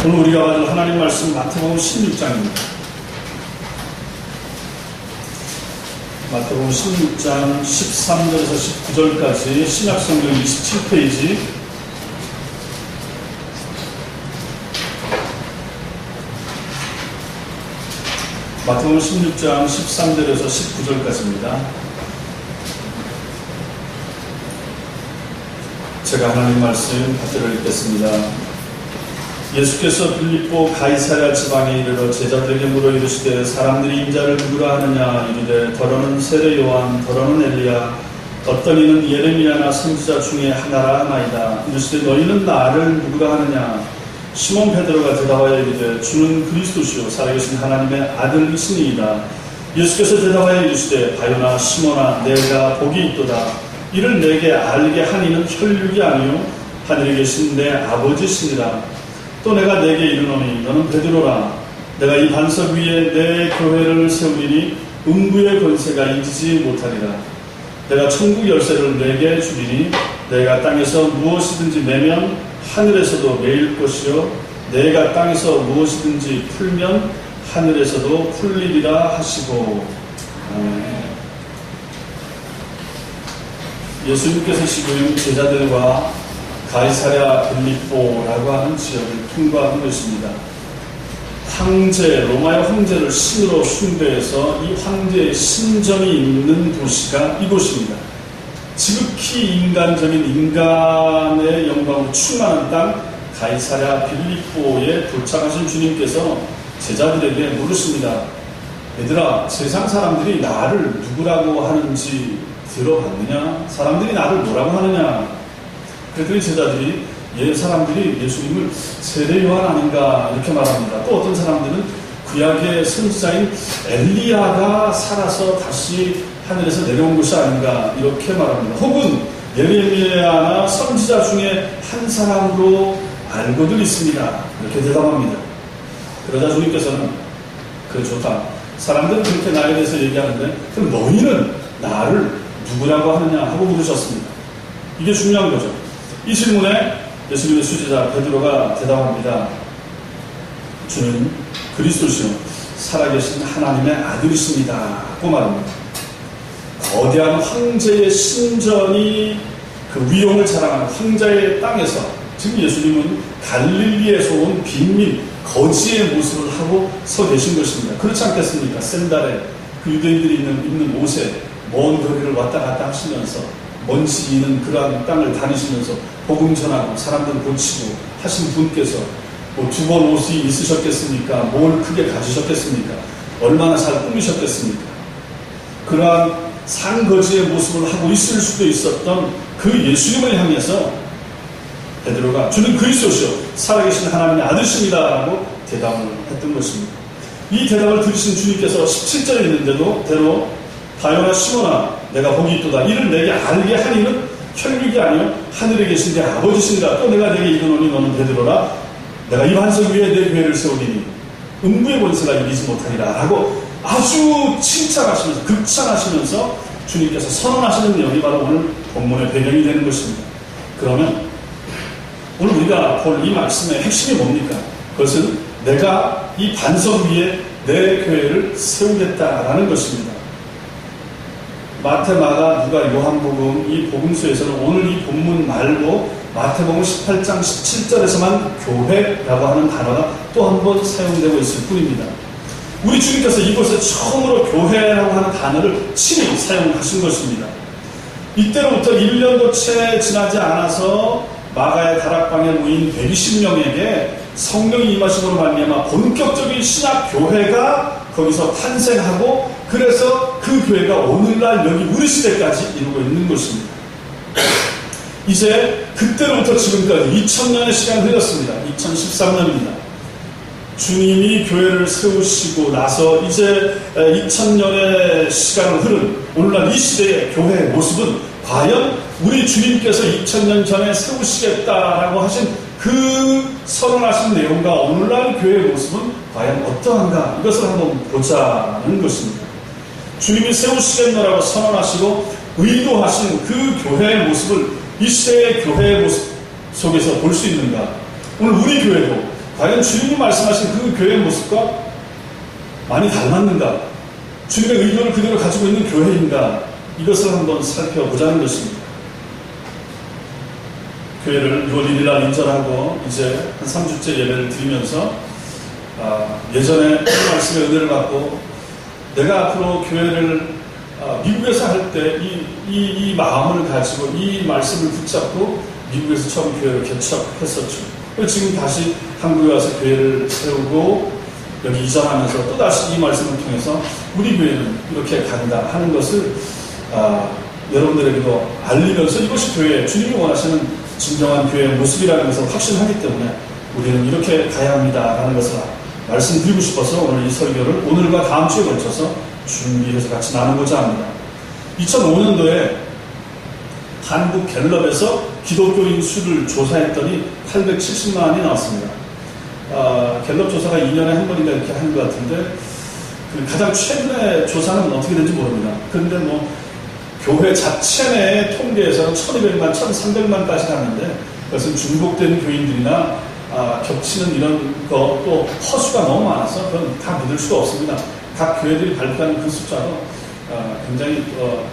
오늘 우리가 가질 하나님 말씀 마태복음 16장입니다. 마태복음 16장 13절에서 19절까지 신약성경 27페이지 마태복음 16장 13절에서 19절까지입니다. 제가 하나님 말씀 받들어 읽겠습니다. 예수께서 빌립보 가이사랴 지방에 이르러 제자들에게 물어 이르시되 사람들이 인자를 누구라 하느냐 이르되 더러는 세례 요한 더러는 엘리야 어떤 이는 예레미야나 선지자 중에 하나라 하나이다. 이르시되 너희는 나를 누구라 하느냐 시몬 베드로가 대답하여 이르되 주는 그리스도시요 살아계신 하나님의 아들이시니이다. 예수께서 대답하여 이르시되 바요나 시몬아 내가 복이 있도다. 이를 내게 알게 하니는 혈육이 아니요 하늘에 계신 내 아버지시니라. 또 내가 내게 이르노니 너는 베드로라. 내가 이 반석 위에 내 교회를 세우리니 음부의 권세가 이기지 못하리라. 내가 천국 열쇠를 내게 주리니 내가 땅에서 무엇이든지 매면 하늘에서도 매일 것이요 내가 땅에서 무엇이든지 풀면 하늘에서도 풀리리라 하시고. 예수님께서 지금 제자들과 가이사랴 빌립보라고 하는 지역을 통과하는 것입니다. 황제, 로마의 황제를 신으로 숭배해서 이 황제의 신전이 있는 도시가 이곳입니다. 지극히 인간적인 인간의 영광으로 충만한 땅 가이사랴 빌립보에 도착하신 주님께서 제자들에게 물으십니다. 얘들아, 세상 사람들이 나를 누구라고 하는지 들어봤느냐? 사람들이 나를 뭐라고 하느냐? 그랬더니 제자들이 사람들이 예수님을 세례 요한 아닌가 이렇게 말합니다. 또 어떤 사람들은 구약의 선지자인 엘리야가 살아서 다시 하늘에서 내려온 것이 아닌가 이렇게 말합니다. 혹은 예레미야나 선지자 중에 한 사람으로 알고들 있습니다. 이렇게 대답합니다. 그러자 주님께서는 그래 좋다. 사람들은 그렇게 나에 대해서 얘기하는데 그럼 너희는 나를 누구라고 하느냐 하고 물으셨습니다. 이게 중요한 거죠. 이 질문에 예수님의 수제자 베드로가 대답합니다. 주는 그리스도시요 살아계신 하나님의 아들이십니다 고 말합니다. 거대한 황제의 신전이 그 위용을 자랑하는 황제의 땅에서 지금 예수님은 갈릴리에서 온 빈민 거지의 모습을 하고 서 계신 것입니다. 그렇지 않겠습니까? 샌달에 그 유대인들이 입는 옷에 먼 거리를 왔다 갔다 하시면서 먼지 있는 그러한 땅을 다니시면서 복음 전하고 사람들 고치고 하신 분께서 뭐 두 번 옷이 있으셨겠습니까? 뭘 크게 가지셨겠습니까? 얼마나 잘 꾸미셨겠습니까? 그러한 상거지의 모습을 하고 있을 수도 있었던 그 예수님을 향해서 베드로가 주는 그리스도시요 살아계신 하나님의 아들이십니다 라고 대답을 했던 것입니다. 이 대답을 들으신 주님께서 17절에 있는데도 대로 바요나 시몬아 내가 복이 있도다. 이를 내게 알게 하니는 혈육이 아니요 하늘에 계신 내 아버지시니라. 또 내가 내게 이르노니 너는 베드로라. 내가 이 반석 위에 내 교회를 세우리니 음부의 권세가 이기지 못하리라 라고 아주 칭찬하시면서 극찬하시면서 주님께서 선언하시는 내용이 바로 오늘 본문의 배경이 되는 것입니다. 그러면 오늘 우리가 볼 이 말씀의 핵심이 뭡니까? 그것은 내가 이 반석 위에 내 교회를 세우겠다라는 것입니다. 마태, 마가, 누가, 요한복음 이 복음서에서는 오늘 이 본문 말고 마태복음 18장 17절에서만 교회라고 하는 단어가 또 한 번 사용되고 있을 뿐입니다. 우리 주님께서 이곳에 처음으로 교회라고 하는 단어를 친히 사용하신 것입니다. 이때로부터 1년도 채 지나지 않아서 마가의 다락방에 모인 120명에게 성령이 임하심으로 말미암아 본격적인 신약 교회가 거기서 탄생하고 그래서 그 교회가 오늘날 여기 우리 시대까지 이루고 있는 것입니다. 이제 그때로부터 지금까지 2000년의 시간이 흘렀습니다. 2013년입니다. 주님이 교회를 세우시고 나서 이제 2000년의 시간을 흐른 오늘날 이 시대의 교회의 모습은 과연 우리 주님께서 2000년 전에 세우시겠다라고 하신 그 선언하신 내용과 오늘날 교회의 모습은 과연 어떠한가 이것을 한번 보자는 것입니다. 주님이 세우시겠노라고 선언하시고 의도하신 그 교회의 모습을 이 시대의 교회의 모습 속에서 볼 수 있는가? 오늘 우리 교회도 과연 주님이 말씀하신 그 교회의 모습과 많이 닮았는가? 주님의 의도를 그대로 가지고 있는 교회인가? 이것을 한번 살펴보자는 것입니다. 교회를 6월 1일 날 인전하고 이제 한 3주째 예배를 드리면서 예전에 그 말씀의 은혜를 받고 내가 앞으로 교회를 미국에서 할 때 이 마음을 가지고 이 말씀을 붙잡고 미국에서 처음 교회를 개척했었죠. 지금 다시 한국에 와서 교회를 세우고 여기 이전하면서 또다시 이 말씀을 통해서 우리 교회는 이렇게 간다 하는 것을 여러분들에게도 알리면서 이것이 교회, 주님이 원하시는 진정한 교회의 모습이라는 것을 확신하기 때문에 우리는 이렇게 가야 합니다라는 것을 말씀드리고 싶어서 오늘 이 설교를 오늘과 다음 주에 걸쳐서 준비해서 같이 나누고자 합니다. 2005년도에 한국 갤럽에서 기독교인 수를 조사했더니 870만이 나왔습니다. 갤럽 조사가 2년에 한 번인가 이렇게 하는 것 같은데 가장 최근의 조사는 어떻게 되는지 모릅니다. 그런데 교회 자체 내 통계에서는 1200만, 1300만까지 갔는데 그것은 중복된 교인들이나 겹치는 이런 거 또 허수가 너무 많아서 그건 다 믿을 수가 없습니다. 각 교회들이 발표하는 그 숫자도 굉장히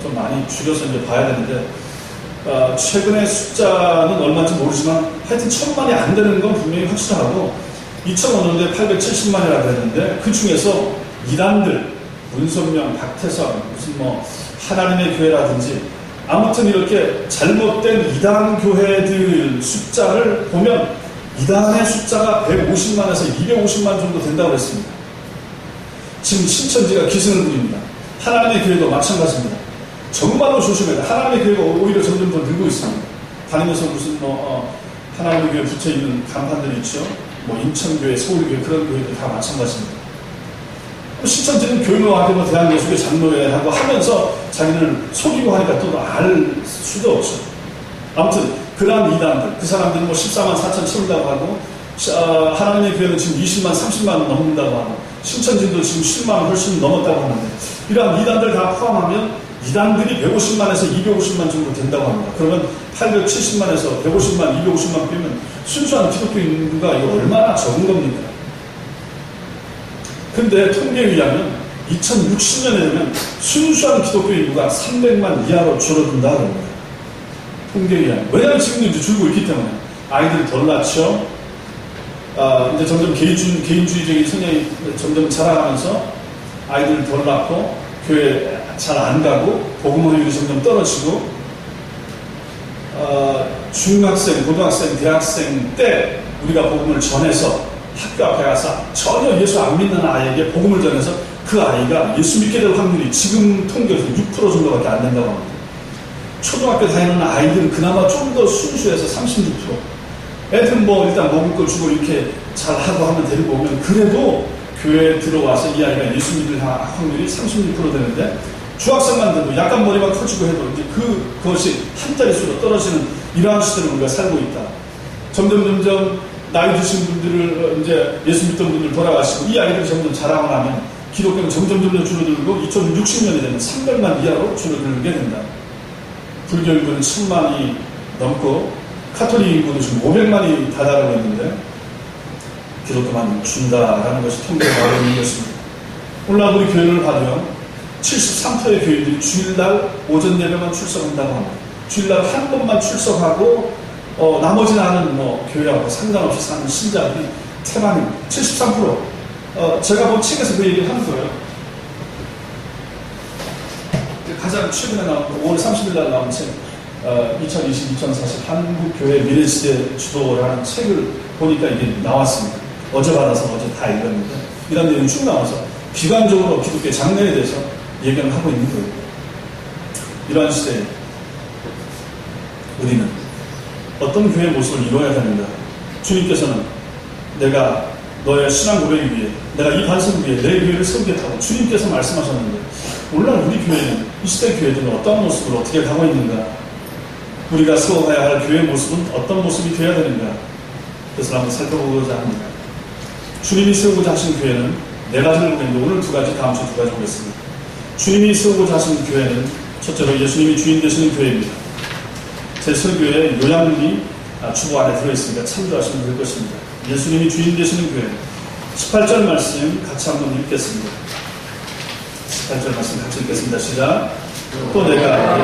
좀 많이 줄여서 이제 봐야 되는데 최근의 숫자는 얼마인지 모르지만 하여튼 1000만이 안 되는 건 분명히 확실하고 2005년도에 870만이라고 했는데 그 중에서 이단들, 문선명, 박태선, 무슨 하나님의 교회라든지 아무튼 이렇게 잘못된 이단 교회들 숫자를 보면 이단의 숫자가 150만에서 250만 정도 된다고 했습니다. 지금 신천지가 기승을 부립니다. 하나님의 교회도 마찬가지입니다. 정말로 조심해야 돼요. 하나님의 교회가 오히려 점점 더 늘고 있습니다. 다니면서 무슨 하나님의 교회 붙여있는 간판들이 있죠. 인천교회, 서울교회 그런 교회들 다 마찬가지입니다. 신천지는 교회노하게 대한예수교회 장로회하고 하면서 자기를 속이고 하니까 또 알 수도 없죠. 아무튼 그러한 이단들, 그 사람들은 14만 4천 채운다고 하고 하나님의 교회는 지금 20만 30만 넘는다고 하고 신천지도 지금 10만 훨씬 넘었다고 하는데 이러한 이단들 다 포함하면 이단들이 150만에서 250만 정도 된다고 합니다. 그러면 870만에서 150만, 250만 빼면 순수한 기독교 인구가 이거 얼마나 적은 겁니까? 근데 통계에 의하면 2060년에 되면 순수한 기독교 인구가 300만 이하로 줄어든다고 합니다. 통계에 의하면. 왜냐하면 지금도 이제 줄고 있기 때문에 아이들이 덜 낳죠. 이제 점점 개인주의적인 성향이 점점 자라가면서 아이들을 덜 낳고 교회 잘 안 가고 복음 확률이 점점 떨어지고 중학생, 고등학생, 대학생 때 우리가 복음을 전해서 학교 앞에 가서 전혀 예수 안 믿는 아이에게 복음을 전해서 그 아이가 예수 믿게 될 확률이 지금 통계에서 6% 정도밖에 안 된다고 합니다. 초등학교 다니는 아이들은 그나마 좀 더 순수해서 36%. 애들은 일단 먹을 거 주고 이렇게 잘하고 하면 데리고 오면 그래도 교회에 들어와서 이 아이가 예수 믿을 확률이 36% 되는데 중학생만 돼도 약간 머리가 커지고 해도 이제 그것이 한 자릿수로 떨어지는 이러한 시대를 우리가 살고 있다. 점점 나이 드신 분들을 이제 예수 믿던 분들 돌아가시고 이 아이들이 점점 자라고 나면 기독교는 점점 줄어들고 2060년이 되면 300만 이하로 줄어들게 된다. 불교 인구는 1000만이 넘고 카톨릭 인구는 지금 500만이 다다르고 있는데 기독교만 준다라는 것이 통계가 나오고 있는 것입니다. 오늘 우리 교회를 봐도요. 73%의 교인들이 주일날 오전 예배만 출석한다고 합니다. 주일날 한 번만 출석하고 나머지 나는 교회하고 상관없이 사는 신자들이 태반입니다. 73%. 제가 본 책에서 그 얘기를 하는 거예요. 가장 최근에 나온 5월 30일 날 나온 책 2020-2040 한국교회 미래시대 주도라는 책을 보니까 이게 나왔습니다. 어제 받아서 어제 다 읽었는데 이런 내용이 쭉 나와서 비관적으로 기독교의 장래에 대해서 얘기를 하고 있는 거예요. 이러한 시대에 우리는 어떤 교회의 모습을 이루어야 되는가? 주님께서는 내가 너의 신앙 고백을 위해 내가 이 반석 위에 내 교회를 세우겠다고 주님께서 말씀하셨는데 오늘날 우리 교회는 이 시대 교회들은 어떤 모습으로 어떻게 가고 있는가? 우리가 세워가야 할 교회의 모습은 어떤 모습이 되어야 되는가? 그것을 한번 살펴보고자 합니다. 주님이 세우고자 하신 교회는 네 가지를 보겠는데 오늘 두 가지, 다음 주에 두 가지 보겠습니다. 주님이 세우고자 하신 교회는 첫째로 예수님이 주인 되시는 교회입니다. 제 설교에 요약문이 주보 안에 들어있으니까 참조하시면 될 것입니다. 예수님이 주인 되시는 교회. 18절 말씀 같이 한번 읽겠습니다. 18절 말씀 같이 읽겠습니다. 시작. 또 내가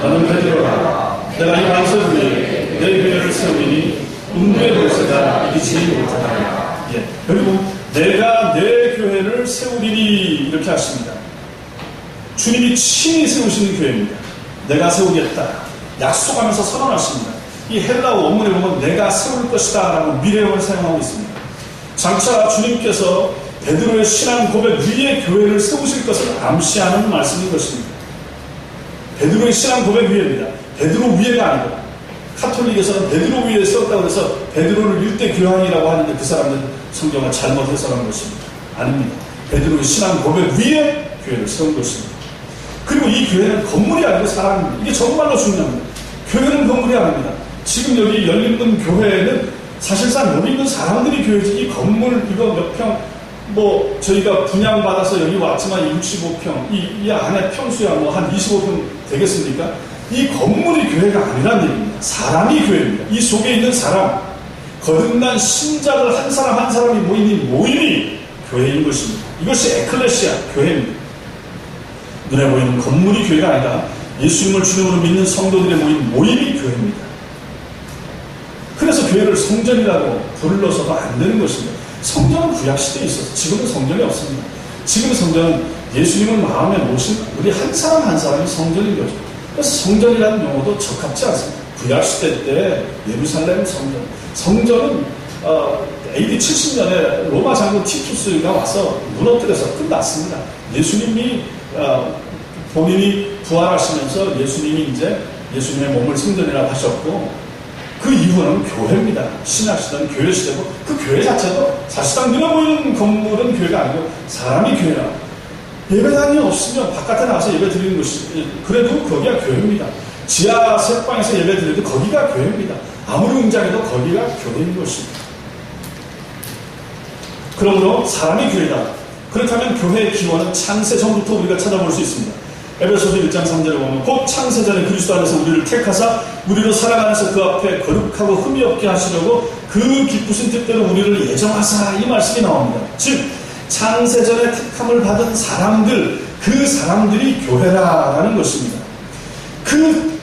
너는 베드로라. 내가 이 반석 위에 내 교회를 세우리니 음부의 권세가 이기지 못하리라. 예. 그리고 내가 내 교회를 세우리니 이렇게 하십니다. 주님이 친히 세우시는 교회입니다. 내가 세우겠다. 약속하면서 선언하십니다. 이 헬라어 원문에 보면 내가 세울 것이다 라고 미래형을 사용하고 있습니다. 장차 주님께서 베드로의 신앙 고백 위에 교회를 세우실 것을 암시하는 말씀인 것입니다. 베드로의 신앙 고백 위에입니다. 베드로 위에가 아니고 카톨릭에서는 베드로 위에 세웠다고 해서 베드로를 일대 교황이라고 하는데 그 사람은 성경을 잘못 해석한 것입니다. 아닙니다. 베드로의 신앙 고백 위에 교회를 세운 것입니다. 그리고 이 교회는 건물이 아니고 사람입니다. 이게 정말로 중요합니다. 교회는 건물이 아닙니다. 지금 여기 열린문 교회에는 사실상 여기 있는 사람들이 교회지 이 건물 이거 몇 평 뭐 저희가 분양받아서 여기 왔지만 65평 이 안에 평수야 뭐 한 25평 되겠습니까? 이 건물이 교회가 아니란 얘기입니다. 사람이 교회입니다. 이 속에 있는 사람 거듭난 신자들 한 사람 한 사람이 모이는 모임이 교회인 것입니다. 이것이 에클레시아 교회입니다. 눈에 보이는 건물이 교회가 아니라 예수님을 주님으로 믿는 성도들의 모임이 교회입니다. 그래서 교회를 성전이라고 불러서도 안 되는 것입니다. 성전은 구약시대에 있어서 지금은 성전이 없습니다. 지금 성전은 예수님을 마음에 모신 우리 한 사람 한 사람이 성전인 거죠. 그래서 성전이라는 용어도 적합지 않습니다. 구약시대 때 예루살렘 성전은 AD 70년에 로마 장군 티투스가 와서 무너뜨려서 끝났습니다. 예수님이 본인이 부활하시면서 예수님이 이제 예수님의 몸을 성전이라고 하셨고 그 이후는 교회입니다. 신약시대는 교회 시대고 그 교회 자체도 사실상 눈에 보이는 건물은 교회가 아니고 사람이 교회라. 예배당이 없으면 바깥에 나가서 예배 드리는 것이 그래도 거기가 교회입니다. 지하 색방에서 예배 드려도 거기가 교회입니다. 아무리 웅장해도 거기가 교회인 것입니다. 그러므로 사람이 교회다. 그렇다면 교회의 기원은 창세 전부터 우리가 찾아볼 수 있습니다. 에베소서 1장 3절에 보면 곧 창세전에 그리스도 안에서 우리를 택하사 우리로 살아가면서 그 앞에 거룩하고 흠이 없게 하시려고 그 기쁘신 뜻대로 우리를 예정하사 이 말씀이 나옵니다. 즉 창세전에 택함을 받은 사람들 그 사람들이 교회라는 것입니다. 그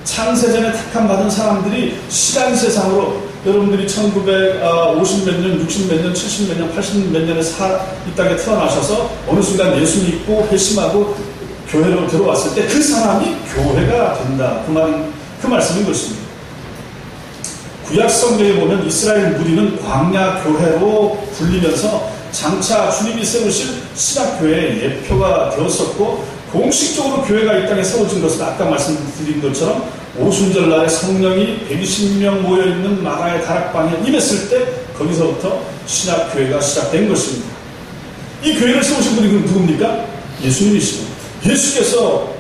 창세전에 택함 받은 사람들이 시간세상으로 여러분들이 1950 몇 년, 60 몇 년, 70 몇 년, 80 몇 년에 이 땅에 태어나셔서 어느 순간 예수 믿고 회심하고 교회로 들어왔을 때 그 사람이 교회가 된다. 그 말씀인 것입니다. 구약 성경에 보면 이스라엘 무리는 광야 교회로 불리면서 장차 주님이 세우실 신학교회의 예표가 되었었고 공식적으로 교회가 이 땅에 세워진 것은 아까 말씀드린 것처럼 오순절날에 성령이 120명 모여있는 마가의 다락방에 임했을 때 거기서부터 신학교회가 시작된 것입니다. 이 교회를 세우신 분이 누굽니까? 예수님이시고 예수께서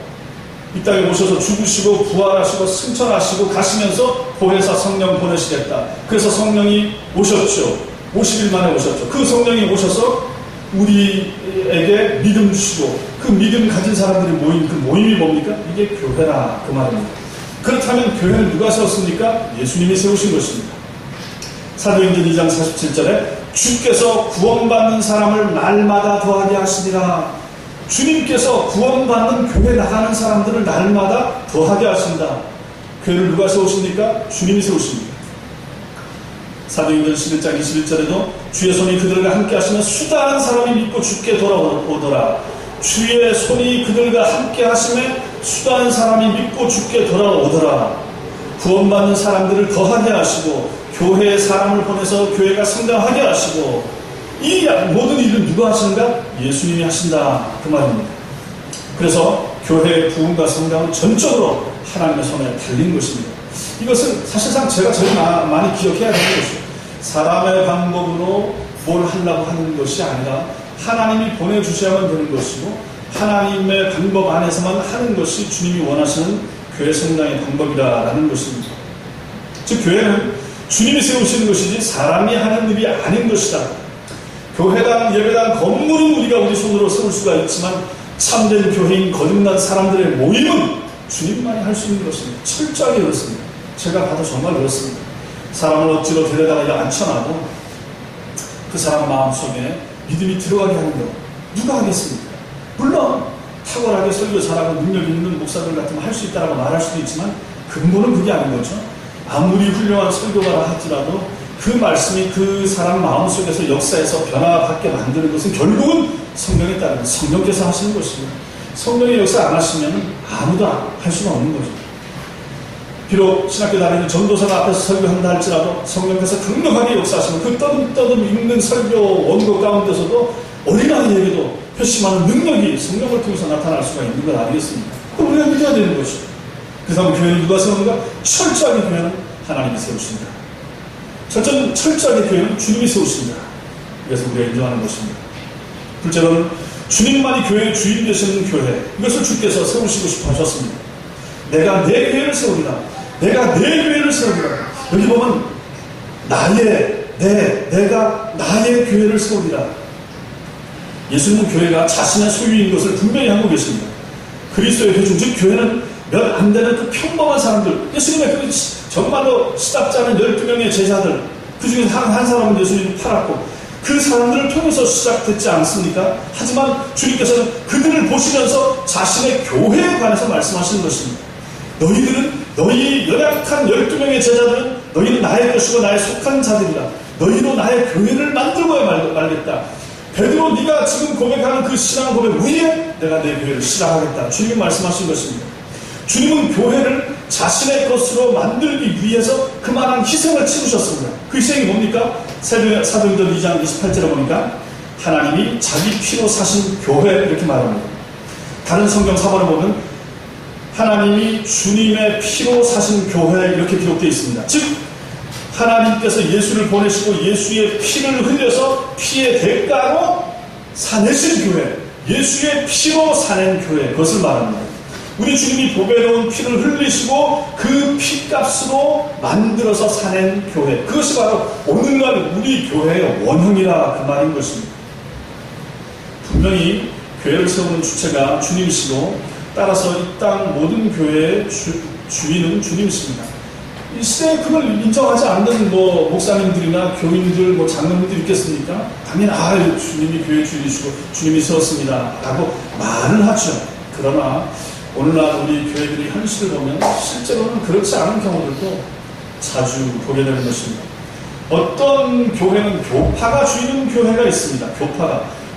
이 땅에 오셔서 죽으시고 부활하시고 승천하시고 가시면서 보혜사 성령 보내시겠다. 그래서 성령이 오셨죠. 50일 만에 오셨죠. 그 성령이 오셔서 우리에게 믿음 주시고 그 믿음 가진 사람들이 모인 그 모임이 뭡니까? 이게 교회라 그 말입니다. 그렇다면 교회는 누가 세웠습니까? 예수님이 세우신 것입니다. 사도행전 2장 47절에 주께서 구원받는 사람을 날마다 더하게 하시니라. 주님께서 구원받는 교회 나가는 사람들을 날마다 더하게 하신다. 교회를 누가 세우십니까? 주님이 세우십니다. 사도행전 11장 21절에도 주의 손이 그들과 함께 하시면 수다한 사람이 믿고 주께 돌아오더라. 주의 손이 그들과 함께 하심에 수다한 사람이 믿고 주께 돌아오더라. 구원받는 사람들을 더하게 하시고 교회에 사람을 보내서 교회가 성장하게 하시고 이 모든 일은 누가 하시는가? 예수님이 하신다. 그 말입니다. 그래서 교회의 부흥과 성장은 전적으로 하나님의 손에 달린 것입니다. 이것은 사실상 제가 제일 많이 기억해야 되는 것이죠. 사람의 방법으로 뭘 하려고 하는 것이 아니라 하나님이 보내주셔야만 되는 것이고 하나님의 방법 안에서만 하는 것이 주님이 원하시는 교회 성장의 방법이라는 것입니다. 즉 교회는 주님이 세우시는 것이지 사람이 하는 일이 아닌 것이다. 교회당, 예배당, 건물은 우리가 우리 손으로 세울 수가 있지만 참된 교회인 거듭난 사람들의 모임은 주님만이 할 수 있는 것입니다. 철저하게 그렇습니다. 제가 봐도 정말 그렇습니다. 사람을 억지로 데려다가 앉혀놔도 그 사람 마음속에 믿음이 들어가게 하는 것 누가 하겠습니까? 물론 탁월하게 설교 잘하고 능력 있는 목사들 같으면 할 수 있다라고 말할 수도 있지만 근본은 그게 아닌 거죠. 아무리 훌륭한 설교가라 할지라도 그 말씀이 그 사람 마음속에서 역사에서 변화받게 만드는 것은 결국은 성령에 따른 성령께서 하시는 것입니다. 성령의 역사 안 하시면 아무도 할 수가 없는 거죠. 비록 신학교 다니는 전도사가 앞에서 설교한다 할지라도 성령께서 강력하게 역사하시면 그 떠듬떠듬 읽는 설교 원고 가운데서도 어린아이에게도 회심하는 능력이 성령을 통해서 나타날 수가 있는 것 아니겠습니까? 그럼 우리가 믿어야 되는 것이죠. 그래서 교회는 누가 세우는가? 철저하게 교회는 하나님이 세우십니다. 철저하게 교회는 주님이 세우십니다. 그래서 우리가 인정하는 것입니다. 둘째로는 주님만이 교회의 주인 되시는 교회, 이것을 주께서 세우시고 싶어 하셨습니다. 내가 내 교회를 세우리라. 내가 내 교회를 세우리라. 여기 보면 내가 나의 교회를 세우리라. 예수님은 교회가 자신의 소유인 것을 분명히 하고 계십니다. 그리스도의 회중, 즉 교회는 몇 안 되는 그 평범한 사람들, 예수님의 그 정말로 시작자는 12명의 제자들, 그 중에 한 사람은 예수님을 팔았고 그 사람들을 통해서 시작됐지 않습니까? 하지만 주님께서는 그들을 보시면서 자신의 교회에 관해서 말씀하시는 것입니다. 너희 연약한 12명의 제자들은 너희는 나의 것이고 나의 속한 자들이다. 너희로 나의 교회를 만들고야 말겠다. 베드로, 네가 지금 고백하는 그 신앙 고백 위에 내가 내 교회를 시작하겠다. 주님이 말씀하신 것입니다. 주님은 교회를 자신의 것으로 만들기 위해서 그만한 희생을 치르셨습니다. 그 희생이 뭡니까? 사도행전 2장 28절에 보니까 하나님이 자기 피로 사신 교회 이렇게 말합니다. 다른 성경 사본에 보면 하나님이 주님의 피로 사신 교회 이렇게 기록되어 있습니다. 즉 하나님께서 예수를 보내시고 예수의 피를 흘려서 피의 대가로 사내신 교회, 예수의 피로 사낸 교회, 그것을 말합니다. 우리 주님이 보배로운 피를 흘리시고 그 피값으로 만들어서 사낸 교회, 그것이 바로 오늘날 우리 교회의 원형이라 그 말인 것입니다. 분명히 교회를 세우는 주체가 주님이시고 따라서 이 땅 모든 교회의 주인은 주님이십니다. 이 시대에 그걸 인정하지 않는 목사님들이나 교인들, 장로님들 있겠습니까? 당연히 주님이 교회 주인이시고 주님이 세웠습니다 라고 말을 하죠. 그러나 오늘날 우리 교회들이 현실을 보면 실제로는 그렇지 않은 경우들도 자주 보게 되는 것입니다. 어떤 교회는 교파가 주인인 교회가 있습니다.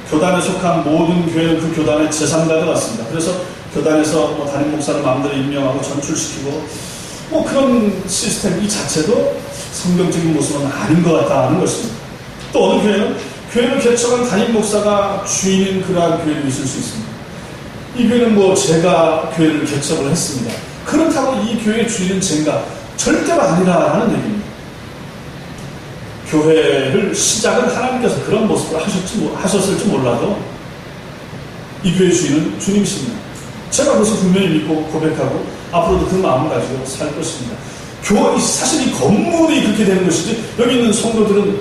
교단에 속한 모든 교회는 그 교단의 제3자가 같습니다. 그래서 교단에서 담임 목사를 마음대로 임명하고 전출시키고 그런 시스템 이 자체도 성경적인 모습은 아닌 것 같다는 것입니다. 또 어느 교회는 교회를 개척한 담임 목사가 주인인 그러한 교회도 있을 수 있습니다. 이 교회는 제가 교회를 개척을 했습니다. 그렇다고 이 교회의 주인은 제가 절대로 아니라는 얘기입니다. 교회를 시작은 하나님께서 그런 모습으로 하셨을지 몰라도 이 교회의 주인은 주님이십니다. 제가 그것을 분명히 믿고 고백하고 앞으로도 그 마음을 가지고 살 것입니다. 사실 이 건물이 그렇게 되는 것이지 여기 있는 성도들은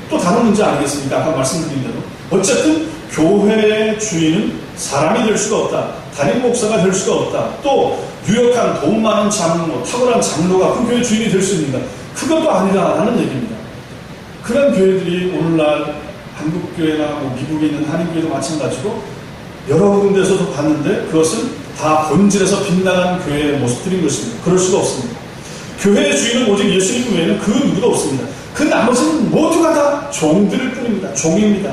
또 다른 문제 아니겠습니까? 아까 말씀드린 대로 어쨌든 교회의 주인은 사람이 될 수가 없다. 담임 목사가 될 수가 없다. 또 유력한 돈 많은 장로, 탁월한 장로가 그 교회 주인이 될 수 있는가? 그것도 아니라는 얘기입니다. 그런 교회들이 오늘날 한국교회나 미국에 있는 한인교회도 마찬가지고 여러 군데에서도 봤는데 그것은 다 본질에서 빗나간 교회의 모습들인 것입니다. 그럴 수가 없습니다. 교회의 주인은 오직 예수님 외에는 그 누구도 없습니다. 그 나머지는 모두가 다 종들일 뿐입니다. 종입니다.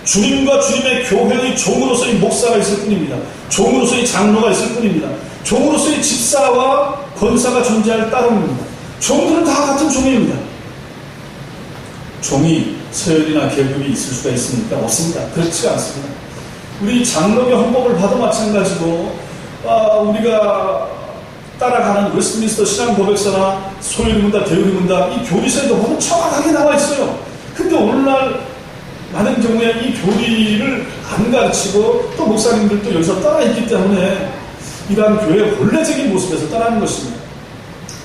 주님과 주님의 교회의 종으로서의 목사가 있을 뿐입니다. 종으로서의 장로가 있을 뿐입니다. 종으로서의 집사와 권사가 존재할 따름입니다. 종들은 다 같은 종입니다. 종이 서열이나 계급이 있을 수가 있습니까? 없습니다. 그렇지가 않습니다. 우리 장로의 헌법을 봐도 마찬가지고 우리가 따라가는 웨스트민스터 신앙고백서나 소유리문답, 대우리문답 이 교리서에도 보면 정확하게 나와 있어요. 근데 오늘날 많은 경우에 이 교리를 안 가르치고 또 목사님들도 여기서 따라 있기 때문에 이러한 교회의 본래적인 모습에서 따라하는 것입니다.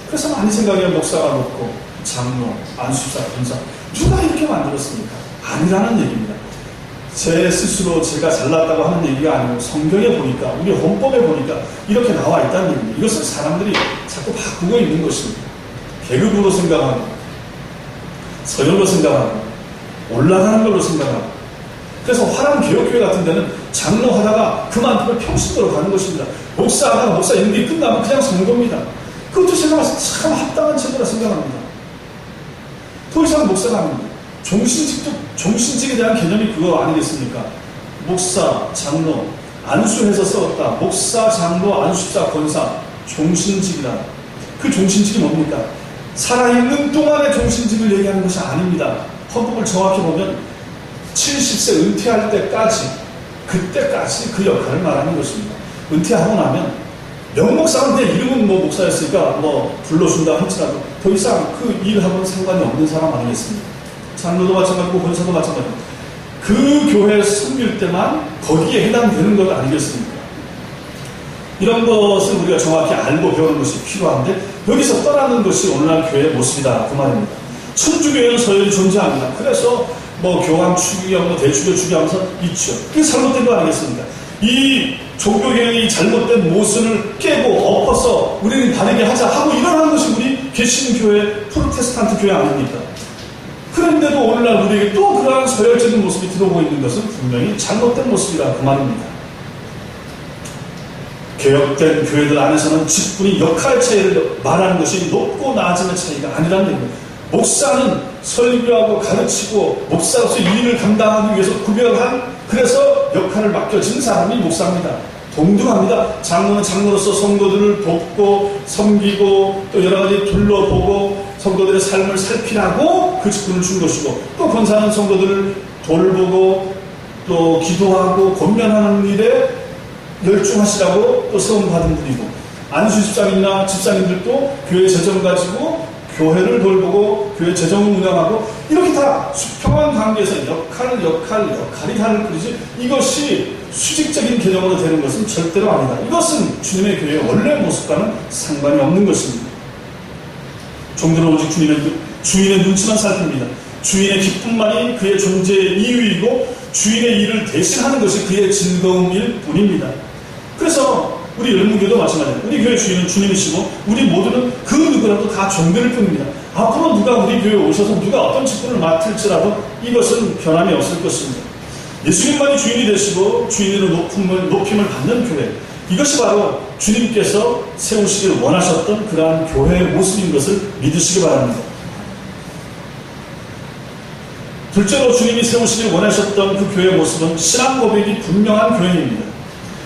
그래서 많이 생각해 목사가 높고 장로, 안수사, 권사 누가 이렇게 만들었습니까? 아니라는 얘기입니다. 제 스스로 제가 잘났다고 하는 얘기가 아니고 성경에 보니까 우리 헌법에 보니까 이렇게 나와 있다는 얘기입니다. 이것을 사람들이 자꾸 바꾸고 있는 것입니다. 계급으로 생각하고 서열로 생각하고 올라가는 걸로 생각하고, 그래서 화랑개혁교회 같은 데는 장로 하다가 그만두면 평신도로 가는 것입니다. 목사 하다가 목사 연기 끝나면 그냥 선거입니다. 그것도 제가 참 합당한 제도라 생각합니다. 더 이상 목사가 아닙니다. 종신직에 대한 개념이 그거 아니겠습니까? 목사, 장로, 안수해서 써왔다. 목사, 장로, 안수자, 권사, 종신직이다. 그 종신직이 뭡니까? 살아있는 동안의 종신직을 얘기하는 것이 아닙니다. 헌법을 정확히 보면 70세 은퇴할 때까지, 그때까지 그 역할을 말하는 것입니다. 은퇴하고 나면 명목상은 내 이름은 뭐 목사였으니까 뭐 불러준다 할지라도 더 이상 그 일하고는 상관이 없는 사람 아니겠습니까? 장로도 마찬가지고 권사도 마찬가지고 그 교회에 섬길 때만 거기에 해당되는 것 아니겠습니까? 이런 것을 우리가 정확히 알고 배우는 것이 필요한데, 여기서 떠나는 것이 오늘날 교회의 모습이다 그 말입니다. 천주교회는 서열이 존재합니다. 그래서 뭐 교황 추기하고 뭐 대주교 추기하면서 있죠. 그게 잘못된 거 아니겠습니까? 이 종교개혁의 잘못된 모순을 깨고 엎어서 우리는 다르게 하자 하고 일어나는 것이 우리 개신교회, 프로테스탄트 교회 아닙니까? 그런데도 오늘날 우리에게 또 그러한 서열적인 모습이 들어오고 있는 것은 분명히 잘못된 모습이라 그 말입니다. 개혁된 교회들 안에서는 직분이 역할 차이를 말하는 것이 높고 낮음의 차이가 아니라는 얘기입니다. 목사는 설교하고 가르치고 목사로서 이 일을 감당하기 위해서 구별한, 그래서 역할을 맡겨진 사람이 목사입니다. 동등합니다. 장로는 장로로서 성도들을 돕고 섬기고 또 여러 가지 둘러보고 성도들의 삶을 살피라고 그 직분을 준 것이고, 또 권사는 성도들을 돌보고 또 기도하고 권면하는 일에 열중하시라고 또 세움받은 분이고, 안수 집사님이나 집사님들도 교회 재정 가지고 교회를 돌보고 교회 재정을 운영하고, 이렇게 다 수평한 관계에서 역할이 다를 뿐이지 이것이 수직적인 개념으로 되는 것은 절대로 아니다. 이것은 주님의 교회의 원래 모습과는 상관이 없는 것입니다. 종들은 오직 주인의 눈치만 살핍니다. 주인의 기쁨만이 그의 존재의 이유이고 주인의 일을 대신하는 것이 그의 즐거움일 뿐입니다. 그래서 우리 열무교도 마찬가지입니다. 우리 교회 주인은 주님이시고 우리 모두는 그 누구라도 다 종들일 뿐입니다. 앞으로 누가 우리 교회에 오셔서 누가 어떤 직분을 맡을지라도 이것은 변함이 없을 것입니다. 예수님만이 주인이 되시고 주인으로 높임을 받는 교회, 이것이 바로 주님께서 세우시길 원하셨던 그러한 교회의 모습인 것을 믿으시기 바랍니다. 둘째로 주님이 세우시길 원하셨던 그 교회의 모습은 신앙 고백이 분명한 교회입니다.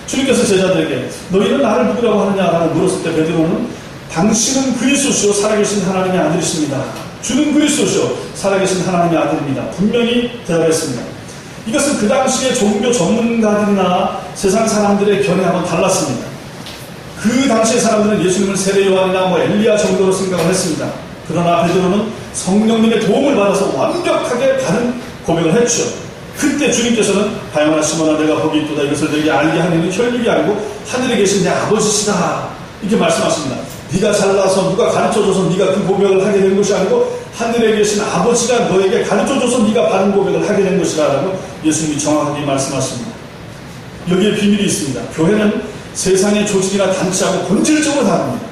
주님께서 제자들에게 너희는 나를 누구라고 하느냐라고 물었을 때 베드로는 당신은 그리스도시요 살아계신 하나님의 아들이십니다. 주는 그리스도시요 살아계신 하나님의 아들입니다. 분명히 대답했습니다. 이것은 그 당시의 종교 전문가들이나 세상 사람들의 견해하고는 달랐습니다. 그 당시의 사람들은 예수님을 세례 요한이나 엘리야 정도로 생각을 했습니다. 그러나 베드로는 성령님의 도움을 받아서 완벽하게 다른 고백을 했죠. 그때 주님께서는 하여나 시몬아 내가 복이 있도다. 이것을 너에게 알게 하는 혈육이 아니고 하늘에 계신 내 아버지시다. 이렇게 말씀하십니다. 네가 잘나서 누가 가르쳐줘서 네가 그 고백을 하게 된 것이 아니고 하늘에 계신 아버지가 너에게 가르쳐줘서 네가 바른 고백을 하게 된 것이라고 예수님이 정확하게 말씀하십니다. 여기에 비밀이 있습니다. 교회는 세상의 조직이나 단체하고 본질적으로 다릅니다.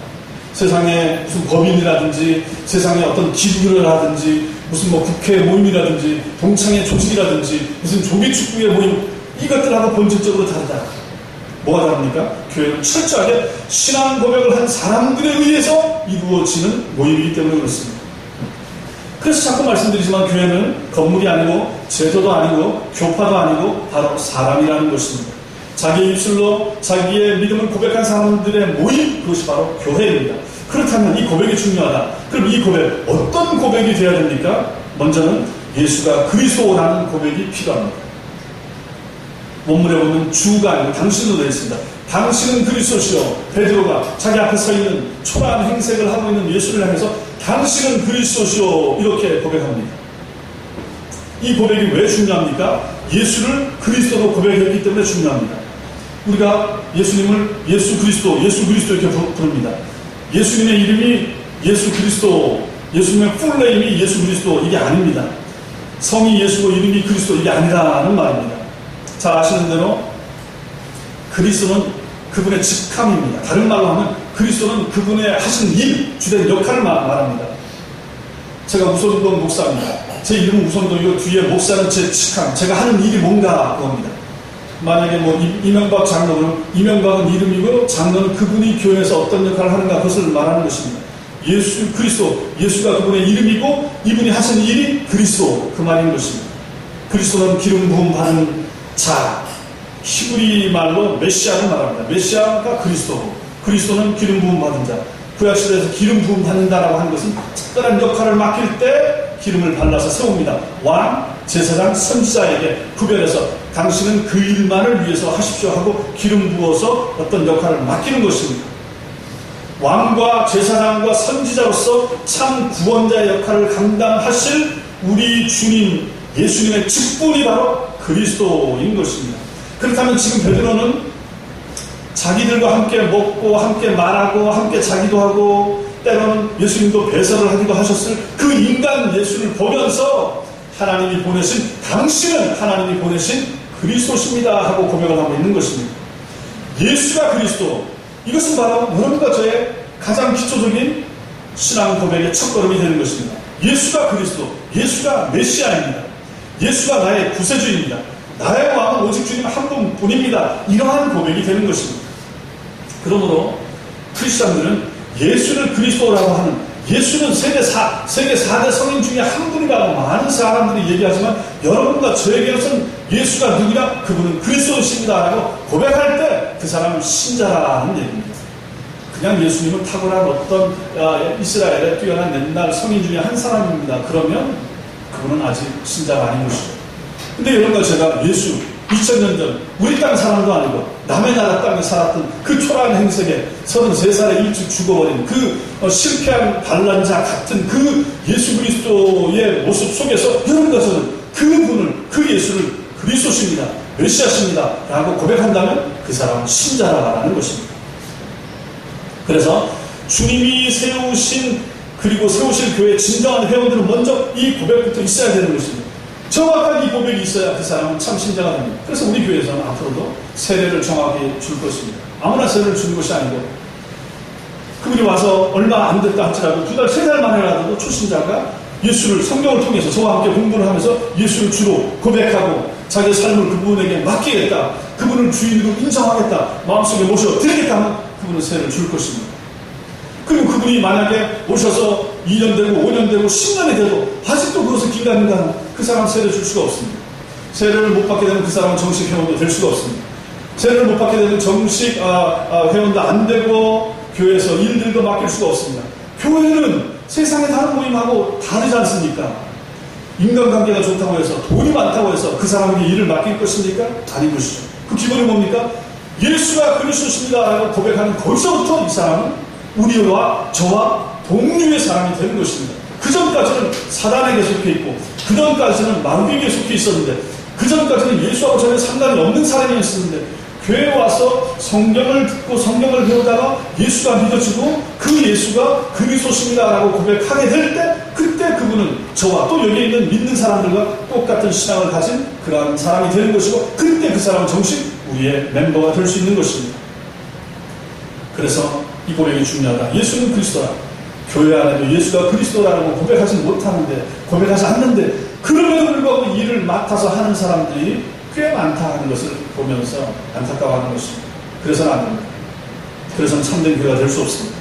세상의 무슨 법인이라든지 세상의 어떤 기구를 하든지 무슨 국회 모임이라든지 동창회 조직이라든지 무슨 조기축구의 모임, 이것들하고 본질적으로 다르다. 뭐가 다릅니까? 교회는 철저하게 신앙 고백을 한 사람들에 의해서 이루어지는 모임이기 때문에 그렇습니다. 그래서 자꾸 말씀드리지만 교회는 건물이 아니고 제도도 아니고 교파도 아니고 바로 사람이라는 것입니다. 자기 입술로 자기의 믿음을 고백한 사람들의 모임, 그것이 바로 교회입니다. 그렇다면 이 고백이 중요하다. 그럼 이 고백, 어떤 고백이 되어야 됩니까? 먼저는 예수가 그리스도라는 고백이 필요합니다. 원문에 보면 주가 아니고 당신으로 되어 있습니다. 당신은 그리스도시요. 베드로가 자기 앞에 서 있는 초라한 행색을 하고 있는 예수를 향해서 당신은 그리스도시요 이렇게 고백합니다. 이 고백이 왜 중요합니까? 예수를 그리스도로 고백했기 때문에 중요합니다. 우리가 예수님을 예수 그리스도 이렇게 부릅니다. 예수님의 이름이 예수 그리스도, 예수님의 풀네임이 예수 그리스도, 이게 아닙니다. 성이 예수고 이름이 그리스도, 이게 아니라는 말입니다. 잘 아시는 대로 그리스도는 그분의 직함입니다. 다른 말로 하면 그리스도는 그분의 하신 일, 주된 역할을 말합니다. 제가 우선동 목사입니다. 제 이름은 우선동이고 뒤에 목사는 제 직함, 제가 하는 일이 뭔가 그겁니다. 만약에 뭐 이명박 장로는 이명박은 이름이고 장로는 그분이 교회에서 어떤 역할을 하는가 그것을 말하는 것입니다. 예수 그리스도, 예수가 그분의 이름이고 이분이 하시는 일이 그리스도, 그 말인 것입니다. 그리스도는 기름 부음 받은 자, 히브리 말로 메시아를 말합니다. 메시아가 그리스도고 그리스도는 기름 부음 받은 자. 구약시대에서 기름 부음 받는다라고 하는 것은 특별한 역할을 맡길 때 기름을 발라서 세웁니다. 왕, 제사장, 선지자에게 구별해서 당신은 그 일만을 위해서 하십시오 하고 기름 부어서 어떤 역할을 맡기는 것입니다. 왕과 제사장과 선지자로서 참 구원자의 역할을 감당하실 우리 주님 예수님의 직분이 바로 그리스도인 것입니다. 그렇다면 지금 베드로는 자기들과 함께 먹고 함께 말하고 함께 자기도 하고 때로는 예수님도 배설을 하기도 하셨을 그 인간 예수를 보면서 하나님이 보내신, 당신은 하나님이 보내신 그리스도십니다 하고 고백을 하고 있는 것입니다. 예수가 그리스도, 이것은 바로 여러분과 저의 가장 기초적인 신앙 고백의 첫걸음이 되는 것입니다. 예수가 그리스도, 예수가 메시아입니다. 예수가 나의 구세주입니다. 나의 왕은 오직 주님 한 분뿐입니다. 이러한 고백이 되는 것입니다. 그러므로 크리스천들은 예수를 그리스도라고 하는, 예수는 세계 4대 성인 중에 한 분이라고 많은 사람들이 얘기하지만 여러분과 저에게로서는 예수가 누구냐? 그분은 그리스도이십니다라고 고백할 때 그 사람은 신자라는 얘기입니다. 그냥 예수님은 탁월한 어떤 이스라엘의 뛰어난 옛날 성인 중에 한 사람입니다. 그러면 그분은 아직 신자가 아닌 것이죠. 근데 여러분과 제가 예수 2000년 전 우리 땅 사람도 아니고 남의 나라 땅에 살았던 그 초라한 행색에 33살에 일찍 죽어버린 그 실패한 반란자 같은 그 예수 그리스도의 모습 속에서 여러분과 저는 그분을, 그 예수를 그리스도십니다, 메시아십니다 라고 고백한다면 그 사람은 신자라는 것입니다. 그래서 주님이 세우신, 그리고 세우실 교회의 진정한 회원들은 먼저 이 고백부터 있어야 되는 것입니다. 정확한 이 고백이 있어야 그 사람은 참 신자가 됩니다. 그래서 우리 교회에서는 앞으로도 세례를 정확히 줄 것입니다. 아무나 세례를 주는 것이 아니고 그분이 와서 얼마 안 됐다 할지라도 2달, 3달 만에라도 초신자가 예수를 성경을 통해서 저와 함께 공부를 하면서 예수를 주로 고백하고 자기의 삶을 그분에게 맡기겠다, 그분을 주인으로 인정하겠다, 마음속에 모셔드리겠다 하면 그분은 세례를 줄 것입니다. 그리고 그분이 만약에 오셔서 2년 되고 5년 되고 10년이 돼도 아직도 그것을 기다린다면 그 사람 세례 줄 수가 없습니다. 세례를 못 받게 되면 그 사람은 정식 회원도 될 수가 없습니다. 세례를 못 받게 되면 정식 회원도 안 되고 교회에서 일들도 맡길 수가 없습니다. 교회는 세상의 다른 모임하고 다르지 않습니까? 인간관계가 좋다고 해서, 돈이 많다고 해서 그 사람에게 일을 맡길 것입니까? 아닌 것이죠. 그 기본이 뭡니까? 예수가 그리스도십니다 라고 고백하는 거기서부터 이 사람은 우리와 저와 동류의 사람이 되는 것입니다. 그 전까지는 사단에게 속해 있고, 그 전까지는 마귀에게 속해 있었는데, 그 전까지는 예수하고 전혀 상관이 없는 사람이었었는데, 교회에 와서 성경을 듣고 성경을 배우다가 예수가 믿어지고 그 예수가 그리스도십니다라고 고백하게 될 때, 그때 그분은 저와 또 여기에 있는 믿는 사람들과 똑같은 신앙을 가진 그러한 사람이 되는 것이고, 그때 그 사람은 정식 우리의 멤버가 될 수 있는 것입니다. 그래서 이 고백이 중요하다. 예수는 그리스도라. 교회 안에도 예수가 그리스도라고 고백하지 못하는데, 고백하지 않는데, 그럼에도 불구하고 일을 맡아서 하는 사람들이 꽤 많다 하는 것을 보면서 안타까워하는 것입니다. 그래서는 안 됩니다. 그래서는 참된 교회가 될 수 없습니다.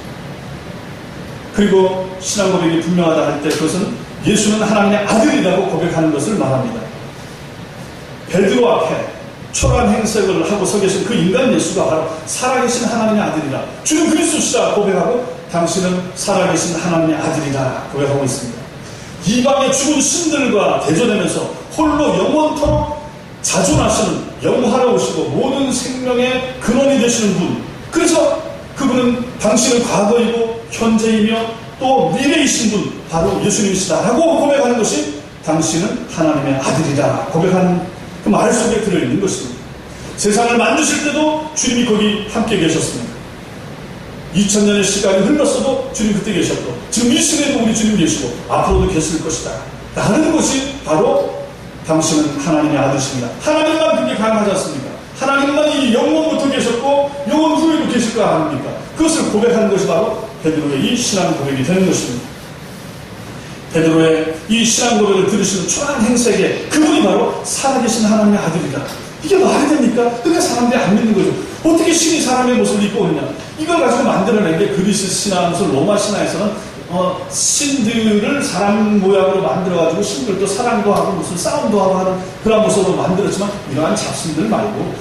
그리고 신앙 고백이 분명하다 할 때 그것은 예수는 하나님의 아들이라고 고백하는 것을 말합니다. 베드로 앞에 초라한 행색을 하고 서 계신 그 인간 예수가 바로 살아계신 하나님의 아들이라, 주는 그리스도시라 고백하고 당신은 살아계신 하나님의 아들이라 고백하고 있습니다. 이방의 죽은 신들과 대조되면서 홀로 영원토록 자존하시는, 영화로 오시고 모든 생명의 근원이 되시는 분, 그래서 그분은 당신은 과거이고 현재이며 또 미래이신 분, 바로 예수님이시다 라고 고백하는 것이 당신은 하나님의 아들이다 고백하는 그 말 속에 들어있는 것입니다. 세상을 만드실 때도 주님이 거기 함께 계셨습니다. 2000년의 시간이 흘렀어도 주님 그때 계셨고, 지금 이 시대에도 우리 주님 계시고 앞으로도 계실 것이다 라는 것이 바로 당신은 하나님의 아들이십니다. 하나님만 그게 가능하지 않습니까? 하나님만 이 영원부터 계셨고 영원 후에도 계실 거 아닙니까? 그것을 고백하는 것이 바로 베드로의 이 신앙 고백이 되는 것입니다. 베드로의 이 신앙 고백을 들으시는 초라한 행색에 그분이 바로 살아계신 하나님의 아들이다. 이게 말이 됩니까? 그러니까 사람들이 안 믿는 거죠. 어떻게 신이 사람의 모습을 입고 오느냐. 이걸 가지고 만들어낸 게 그리스 신앙에서 로마 신화에서는 신들을 사람 모양으로 만들어가지고 신들도 사랑도 하고 무슨 싸움도 하고 하는 그런 모습으로 만들었지만 이러한 잡신들 말고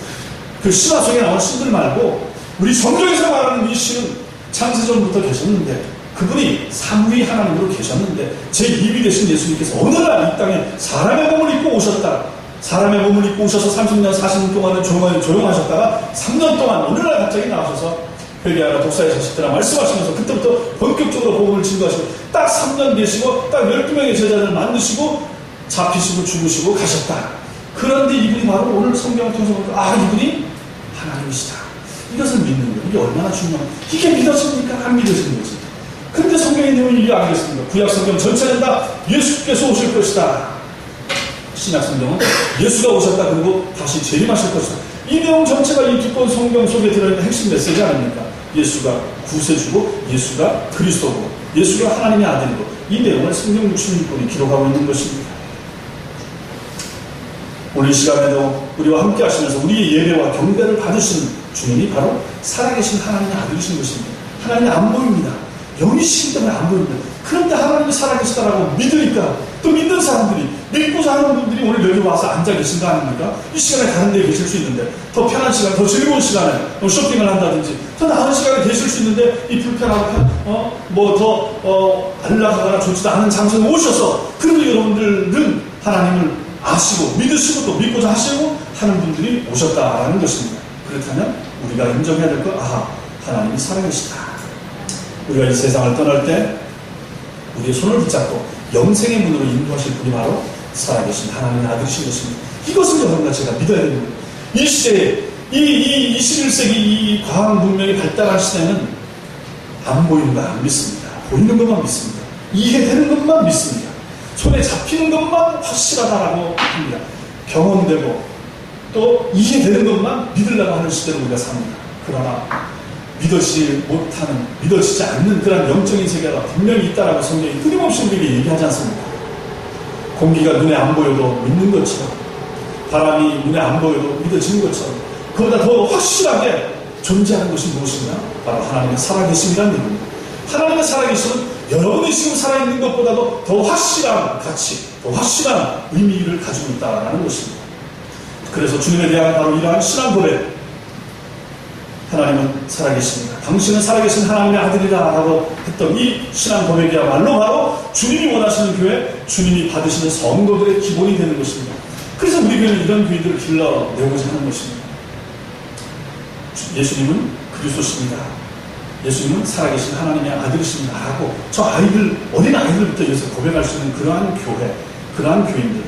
그 신화 속에 나오는 신들 말고 우리 성경에서 말하는 이 신은 창세전부터 계셨는데 그분이 삼위 하나님으로 계셨는데 제2위 되신 예수님께서 어느 날 이 땅에 사람의 몸을 입고 오셨다. 사람의 몸을 입고 오셔서 30년 40년 동안은 조용하셨다가 3년 동안 어느 날 갑자기 나오셔서 회개하라 독사의 자식들아 말씀하시면서 그때부터 본격적으로 복음을 증거하시고 딱 3년 계시고 딱 12명의 제자를 만드시고 잡히시고 죽으시고 가셨다. 그런데 이분이 바로 오늘 성경을 통해서 이분이 하나님이시다. 이것을 믿는 거예요. 이게 얼마나 중요한 이게 믿어집니까? 안 믿어지는 거지. 근데 성경의 내용이 이게 아니겠습니까? 구약 성경 전체는 다 예수께서 오실 것이다. 신약 성경은 예수가 오셨다. 그리고 다시 재림하실 것이다. 이 내용 전체가 이 두꺼운 성경 속에 들어있는 핵심 메시지 아닙니까? 예수가 구세주고 예수가 그리스도고 예수가 하나님의 아들이고 이 내용을 성경 66권이 기록하고 있는 것입니다. 오늘 이 시간에도 우리와 함께 하시면서 우리의 예배와 경배를 받으신 주님이 바로 살아계신 하나님의 아들이신 것입니다. 하나님이 안 보입니다. 영이시기 때문에 안 보입니다. 그런데 하나님이 살아계시다라고 믿으니까 또 믿는 사람들이 믿고자 하는 분들이 오늘 여기 와서 앉아 계신 거 아닙니까? 이 시간에 다른 데 계실 수 있는데 더 편한 시간, 더 즐거운 시간에 쇼핑을 한다든지 더 나은 시간에 계실 수 있는데 이 불편하고 더 안락하거나 좋지도 않은 장소에 오셔서 그래도 여러분들은 하나님을 아시고 믿으시고 또 믿고자 하시고 하는 분들이 오셨다라는 것입니다. 그렇다면 우리가 인정해야 될 것, 하나님이 살아계시다. 우리가 이 세상을 떠날 때 우리의 손을 붙잡고 영생의 문으로 인도하실 분이 바로 살아계신 하나님의 아들이신 것입니다. 이것을 여러분과 제가 믿어야 되는 거예요. 이 시대에 이 21세기 이 과학 문명이 발달한 시대는 안 보이는 거 안 믿습니다. 보이는 것만 믿습니다. 이해되는 것만 믿습니다. 손에 잡히는 것만 확실하다라고 합니다. 경험되고 또 이해되는 것만 믿으려고 하는 시대로 우리가 삽니다. 그러나 믿어지지 않는 그런 영적인 세계가 분명히 있다라고 성경이 끊임없이 우리에게 얘기하지 않습니까? 공기가 눈에 안 보여도 믿는 것처럼 바람이 눈에 안 보여도 믿어지는 것처럼 그보다 더 확실하게 존재하는 것이 무엇인가? 바로 하나님의 살아계심이라는 얘기입니다. 하나님의 살아계심은 여러분이 지금 살아있는 것보다도 더 확실한 가치, 더 확실한 의미를 가지고 있다는 것입니다. 그래서 주님에 대한 바로 이러한 신앙 고백, 하나님은 살아계십니다. 당신은 살아계신 하나님의 아들이다라고 했던 이 신앙 고백이야말로 바로 주님이 원하시는 교회, 주님이 받으시는 성도들의 기본이 되는 것입니다. 그래서 우리 교회는 이런 교회들을 길러내고자 하는 것입니다. 예수님은 그리스도십니다. 예수님은 살아계신 하나님의 아들이십니다. 라고 저 어린 아이들부터 이어서 고백할 수 있는 그러한 교회, 그러한 교인들.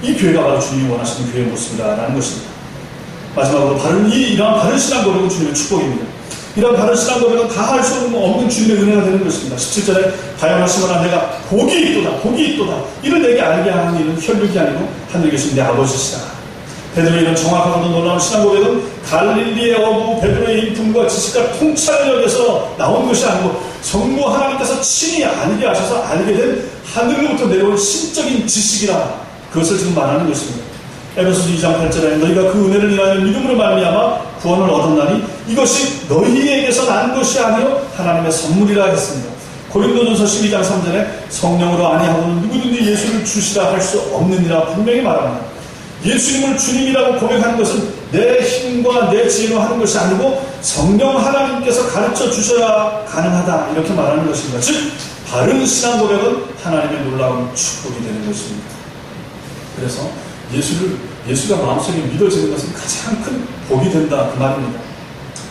이 교회가 바로 주님이 원하시는 교회의 모습이다라는 것입니다. 마지막으로 이러한 바른 신앙 고백은 주님의 축복입니다. 이러한 바른 신앙 고백은 다 할 수 없는 주님의 은혜가 되는 것입니다. 17절에 다양하시거나 내가 복이 있도다. 이를 내게 알게 하는 일은 혈육이 아니고 하늘에 계신 내 아버지시다. 베드로의 이런 정확하고도 놀라운 신앙 고백은 갈릴리의 어부 베드로의 인품과 지식과 통찰력에서 나온 것이 아니고 성부 하나님께서 친히 알게 하셔서 알게 된 하늘로부터 내려온 신적인 지식이라 그것을 지금 말하는 것입니다. 에베소서 2장 8절에 너희가 그 은혜를 인하여 믿음으로 말미암아 구원을 얻었나니 이것이 너희에게서 난 것이 아니요 하나님의 선물이라 했습니다. 고린도전서 12장 3절에 성령으로 아니하고는 누구든지 예수를 주시라 할 수 없느니라 분명히 말합니다. 예수님을 주님이라고 고백하는 것은 내 힘과 내 지혜로 하는 것이 아니고 성령 하나님께서 가르쳐 주셔야 가능하다 이렇게 말하는 것입니다. 즉 바른 신앙 고백은 하나님의 놀라운 축복이 되는 것입니다. 그래서 예수가 마음속에 믿어지는 것은 가장 큰 복이 된다 그 말입니다.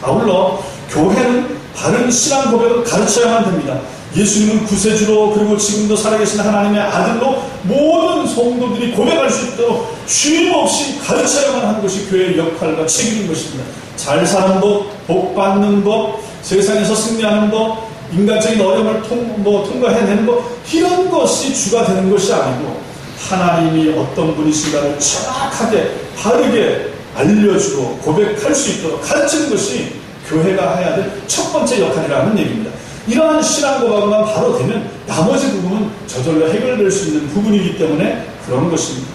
아울러 교회는 바른 신앙 고백을 가르쳐야만 됩니다. 예수님은 구세주로 그리고 지금도 살아계신 하나님의 아들로 모든 성도들이 고백할 수 있도록 쉼없이 가르쳐야만 하는 것이 교회의 역할과 책임인 것입니다. 잘 사는 법, 복 받는 법, 세상에서 승리하는 법, 인간적인 어려움을 통과해내는 것 이런 것이 주가 되는 것이 아니고 하나님이 어떤 분이신가를 정확하게 바르게 알려주고 고백할 수 있도록 가르치는 것이 교회가 해야 될 첫 번째 역할이라는 얘기입니다. 이러한 신앙 고백만 바로 되면 나머지 부분은 저절로 해결될 수 있는 부분이기 때문에 그런 것입니다.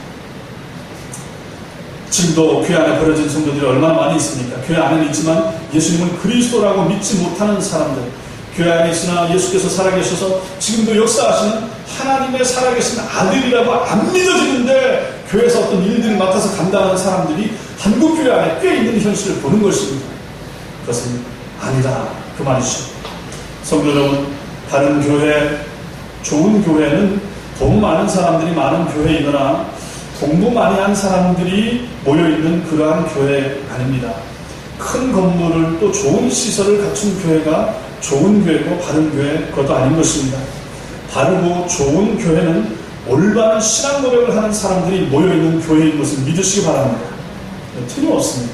지금도 교회 안에 버려진 성도들이 얼마나 많이 있습니까? 교회 안에는 있지만 예수님을 그리스도라고 믿지 못하는 사람들, 교회 안에 있으나 예수께서 살아계셔서 지금도 역사하시는 하나님의 살아계신 아들이라고 안 믿어지는데 교회에서 어떤 일들을 맡아서 감당하는 사람들이 한국 교회 안에 꽤 있는 현실을 보는 것입니다. 그것은 아니다 그 말이죠. 성도 여러분, 다른 교회, 좋은 교회는 돈 많은 사람들이 많은 교회이거나 공부 많이 한 사람들이 모여있는 그러한 교회 아닙니다. 큰 건물을 또 좋은 시설을 갖춘 교회가 좋은 교회고 바른 교회, 그것도 아닌 것입니다. 바르고 좋은 교회는 올바른 신앙 고백을 하는 사람들이 모여있는 교회인 것을 믿으시기 바랍니다. 틀림없습니다.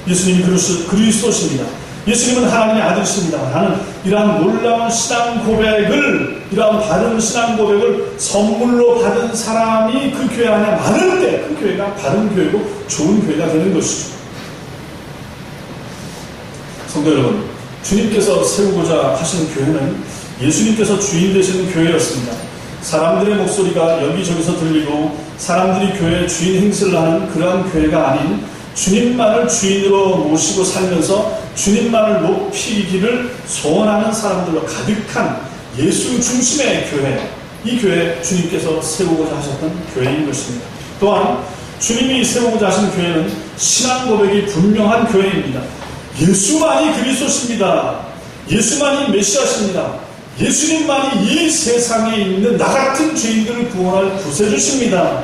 예수님이 그리스도십니다. 예수님은 하나님의 아들이십니다. 나는 이러한 놀라운 신앙 고백을, 이러한 바른 신앙 고백을 선물로 받은 사람이 그 교회 안에 많을 때 그 교회가 바른 교회고 좋은 교회가 되는 것이죠. 성도 여러분, 주님께서 세우고자 하신 교회는 예수님께서 주인 되시는 교회였습니다. 사람들의 목소리가 여기저기서 들리고 사람들이 교회의 주인 행세를 하는 그러한 교회가 아닌 주님만을 주인으로 모시고 살면서 주님만을 높이기를 소원하는 사람들로 가득한 예수 중심의 교회, 이 교회 주님께서 세우고자 하셨던 교회인 것입니다. 또한 주님이 세우고자 하신 교회는 신앙 고백이 분명한 교회입니다. 예수만이 그리스도십니다. 예수만이 메시아십니다. 예수님만이 이 세상에 있는 나 같은 죄인들을 구원할 구세주십니다.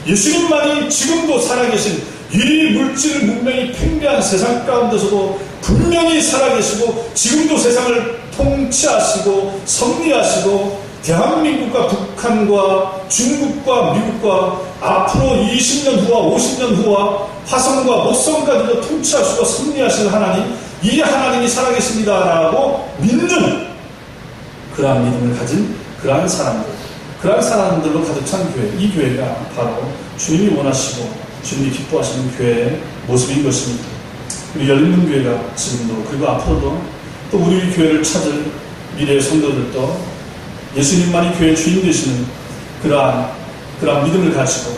예수님만이 지금도 살아계신 이 물질 문명이 팽배한 세상 가운데서도 분명히 살아계시고 지금도 세상을 통치하시고 섭리하시고 대한민국과 북한과 중국과 미국과 앞으로 20년 후와 50년 후와 화성과 목성까지도 통치하시고 섭리하실 하나님, 이 하나님이 살아계십니다라고 믿는 그러한 믿음을 가진 그러한 사람들로 가득 찬 교회, 이 교회가 바로 주님이 원하시고 주님이 기뻐하시는 교회의 모습인 것입니다. 우리 열린문교회가 지금도 그리고 앞으로도 또 우리 교회를 찾을 미래의 성도들도 예수님만이 교회의 주인 되시는 그러한 믿음을 가지고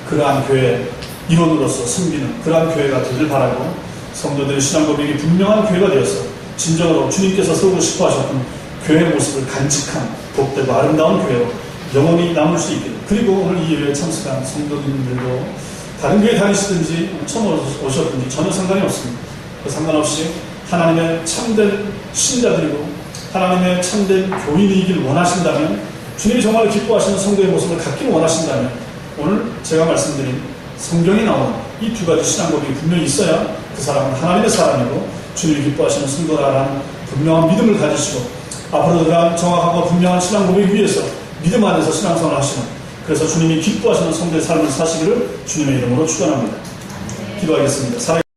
그러한 교회 일원으로서 섬기는 그러한 교회가 되길 바라고, 성도들의 신앙 고백이 분명한 교회가 되어서 진정으로 주님께서 세우고 싶어 하셨던 교회의 모습을 간직한 복되고 아름다운 교회로 영원히 남을 수 있기를, 그리고 오늘 이 예배에 참석한 성도님들도 다른 교회 다니시든지 처음 오셨든지 전혀 상관이 없습니다. 그 상관없이 하나님의 참된 신자들이고 하나님의 참된 교인이길 원하신다면, 주님이 정말 기뻐하시는 성도의 모습을 갖기를 원하신다면, 오늘 제가 말씀드린 성경에 나오는 이 두 가지 신앙 고백이 분명히 있어야 그 사람은 하나님의 사람이고 주님이 기뻐하시는 성도라는 분명한 믿음을 가지시고 앞으로도 그러한 정확하고 분명한 신앙 고백 위해서 믿음 안에서 신앙생활을 하시는, 그래서 주님이 기뻐하시는 성도의 삶을 사시기를 주님의 이름으로 축원합니다. 기도하겠습니다.